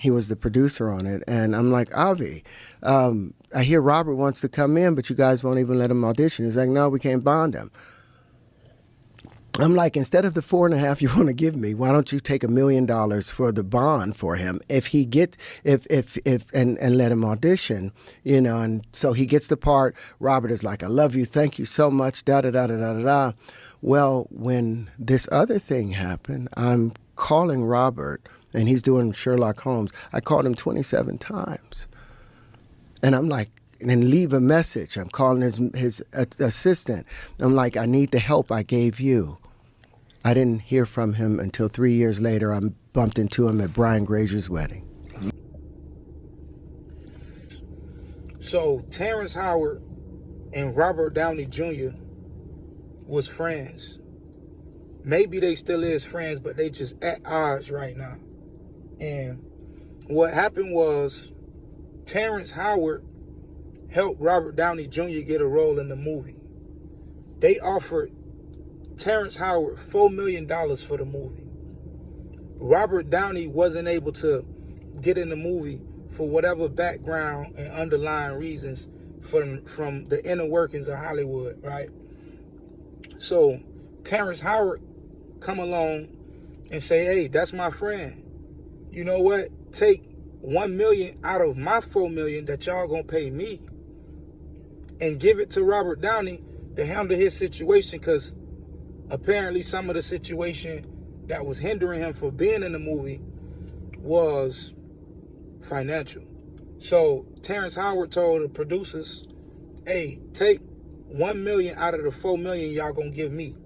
He was the producer on it. And I'm like, Avi, I hear Robert wants to come in, but you guys won't even let him audition. He's like, no, we can't bond him. I'm like, instead of the 4.5 you want to give me, why don't you take $1 million for the bond for him if he gets and let him audition, and so he gets the part. Robert is like, I love you, thank you so much, da da da da da da. Well, when this other thing happened, I'm calling Robert and he's doing Sherlock Holmes. I called him 27 times. And I'm like, and leave a message. I'm calling his assistant. I'm like, I need the help I gave you. I didn't hear from him until 3 years later. I bumped into him at Brian Grazier's wedding. So Terrence Howard and Robert Downey Jr. was friends. Maybe they still is friends, but they just at odds right now. And what happened was Terrence Howard helped Robert Downey Jr. get a role in the movie. They offered Terrence Howard $4 million for the movie. Robert Downey wasn't able to get in the movie for whatever background and underlying reasons from the inner workings of Hollywood, right? So Terrence Howard come along and say, hey, that's my friend. You know what? Take $1 million out of my $4 million that y'all gonna pay me and give it to Robert Downey to handle his situation, because apparently some of the situation that was hindering him from being in the movie was financial. So Terrence Howard told the producers, hey, take $1 million out of the $4 million y'all gonna give me.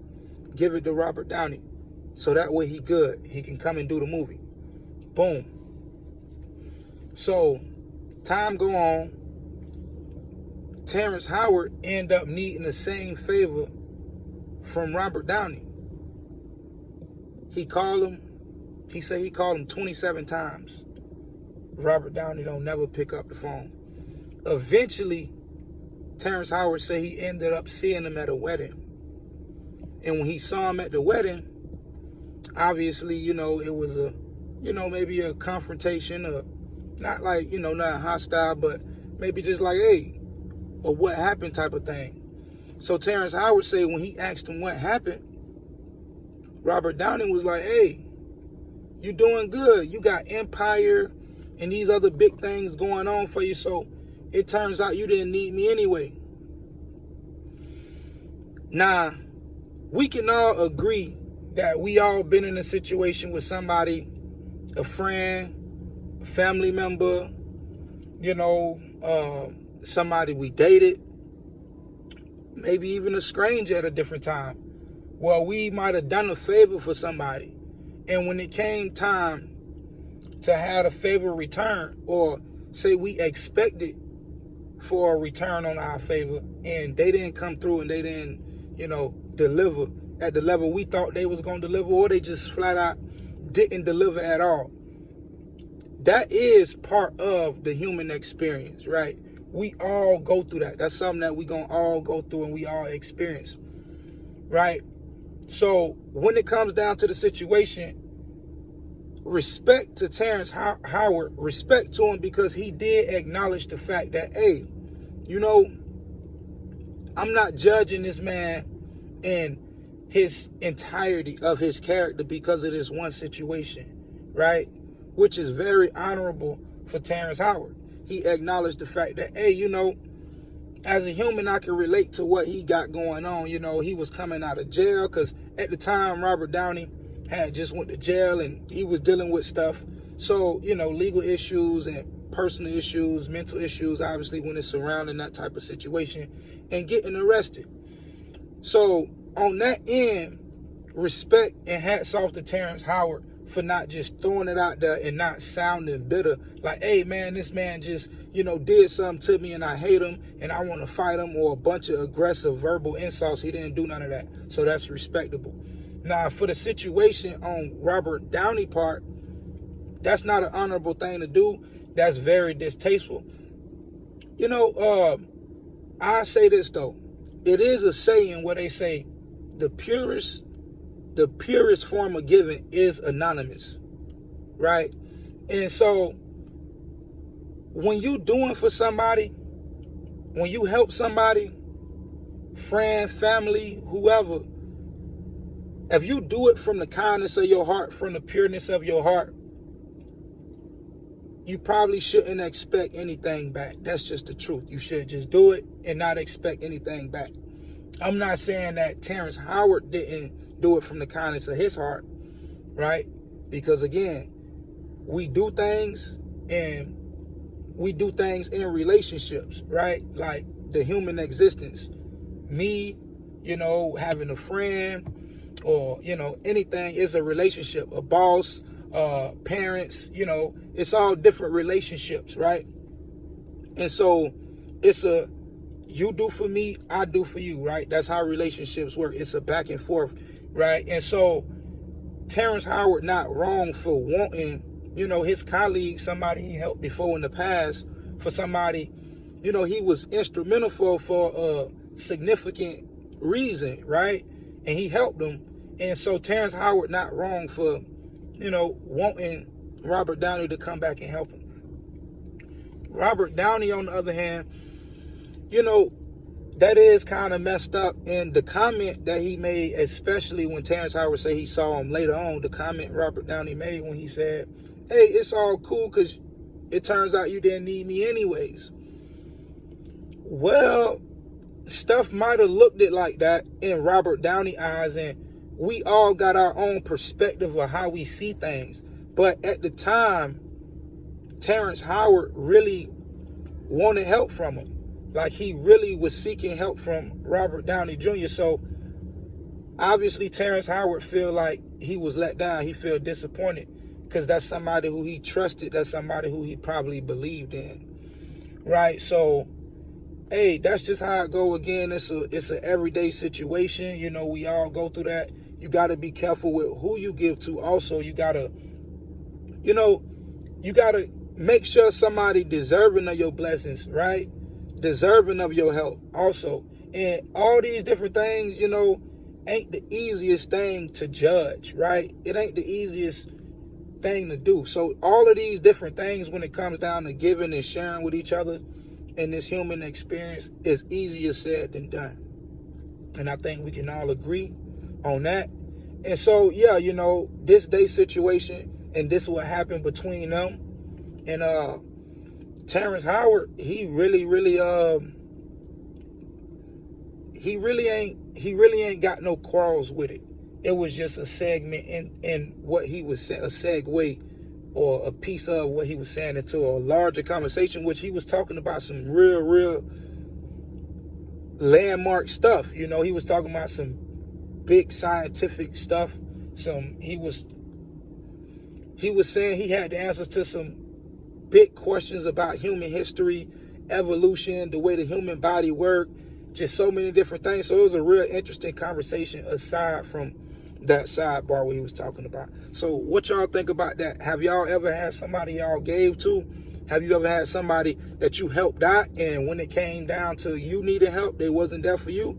Give it to Robert Downey. So that way he good. He can come and do the movie. Boom. So time go on. Terrence Howard end up needing the same favor from Robert Downey. He called him. He said he called him 27 times. Robert Downey don't never pick up the phone. Eventually, Terrence Howard said he ended up seeing him at a wedding. And when he saw him at the wedding, obviously, it was maybe a confrontation, or not like, not hostile, but maybe just like, hey, or what happened type of thing. So Terrence Howard said when he asked him what happened, Robert Downey was like, hey, you doing good. You got Empire and these other big things going on for you, so it turns out you didn't need me anyway. Now, we can all agree that we all been in a situation with somebody, a friend, a family member, somebody we dated, maybe even a stranger at a different time. Well, we might have done a favor for somebody, and when it came time to have a favor return, or say we expected for a return on our favor, and they didn't come through and they didn't, deliver at the level we thought they was going to deliver, or they just flat out didn't deliver at all. That is part of the human experience, right? We all go through that. That's something that we gonna all go through and we all experience, right? So when it comes down to the situation, respect to Terrence Howard, respect to him, because he did acknowledge the fact that, hey, I'm not judging this man in his entirety of his character because of this one situation, right? Which is very honorable for Terrence Howard. He acknowledged the fact that, hey, as a human, I can relate to what he got going on. He was coming out of jail, because at the time, Robert Downey had just went to jail and he was dealing with stuff. So, legal issues and personal issues, mental issues, obviously, when it's surrounding that type of situation, and getting arrested. So on that end, respect and hats off to Terrence Howard for not just throwing it out there and not sounding bitter. Like, hey, man, this man just, did something to me and I hate him and I want to fight him, or a bunch of aggressive verbal insults. He didn't do none of that. So that's respectable. Now, for the situation on Robert Downey part, that's not an honorable thing to do. That's very distasteful. I say this, though. It is a saying where they say the purest form of giving is anonymous, right? And so when you doing for somebody, when you help somebody, friend, family, whoever, if you do it from the kindness of your heart, from the pureness of your heart, you probably shouldn't expect anything back. That's just the truth. You should just do it and not expect anything back. I'm not saying that Terrence Howard didn't do it from the kindness of his heart, right? Because again, we do things in relationships, right? Like the human existence. Me, having a friend or, anything is a relationship. A boss, parents, it's all different relationships, right? And so it's a you do for me, I do for you, right? That's how relationships work. It's a back and forth, right? And so Terrence Howard not wrong for wanting, his colleague, somebody he helped before in the past, for somebody, he was instrumental for a significant reason, right? And he helped them. And so Terrence Howard not wrong for, wanting Robert Downey to come back and help him. Robert Downey, on the other hand, that is kind of messed up. And the comment that he made, especially when Terrence Howard said he saw him later on, the comment Robert Downey made when he said, hey, it's all cool because it turns out you didn't need me anyways. Well, stuff might have looked it like that in Robert Downey eyes, and we all got our own perspective of how we see things. But at the time, Terrence Howard really wanted help from him. Like, he really was seeking help from Robert Downey Jr. So obviously Terrence Howard feel like he was let down. He feel disappointed because that's somebody who he trusted. That's somebody who he probably believed in, right? So, hey, that's just how it go. Again, it's an everyday situation. We all go through that. You got to be careful with who you give to. Also, you got to make sure somebody deserving of your blessings, right? Deserving of your help also. And all these different things, ain't the easiest thing to judge, right? It ain't the easiest thing to do. So all of these different things, when it comes down to giving and sharing with each other in this human experience, is easier said than done. And I think we can all agree on that. And so, yeah, this day situation, and this is what happened between them. And Terrence Howard, he really ain't got no quarrels with it. It was just a segment in what he was saying, a segue or a piece of what he was saying into a larger conversation, which he was talking about some real landmark stuff. He was talking about some big scientific stuff. He was saying he had the answers to some big questions about human history, evolution, the way the human body worked, just so many different things. So it was a real interesting conversation aside from that sidebar where he was talking about. So what y'all think about that? Have y'all ever had somebody y'all gave to? Have you ever had somebody that you helped out, and when it came down to you needing help, they wasn't there for you?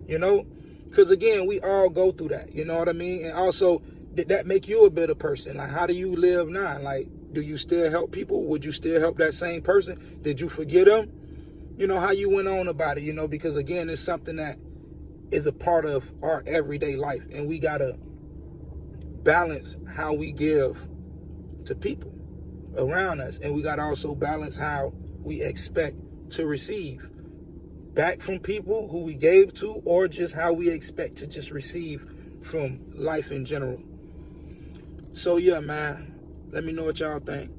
Because again, we all go through that. You know what I mean? And also, did that make you a better person? Like, how do you live now? Like, do you still help people? Would you still help that same person? Did you forget them? How you went on about it, because again, it's something that is a part of our everyday life. And we got to balance how we give to people around us. And we got to also balance how we expect to receive back from people who we gave to, or just how we expect to just receive from life in general. So yeah, man, let me know what y'all think.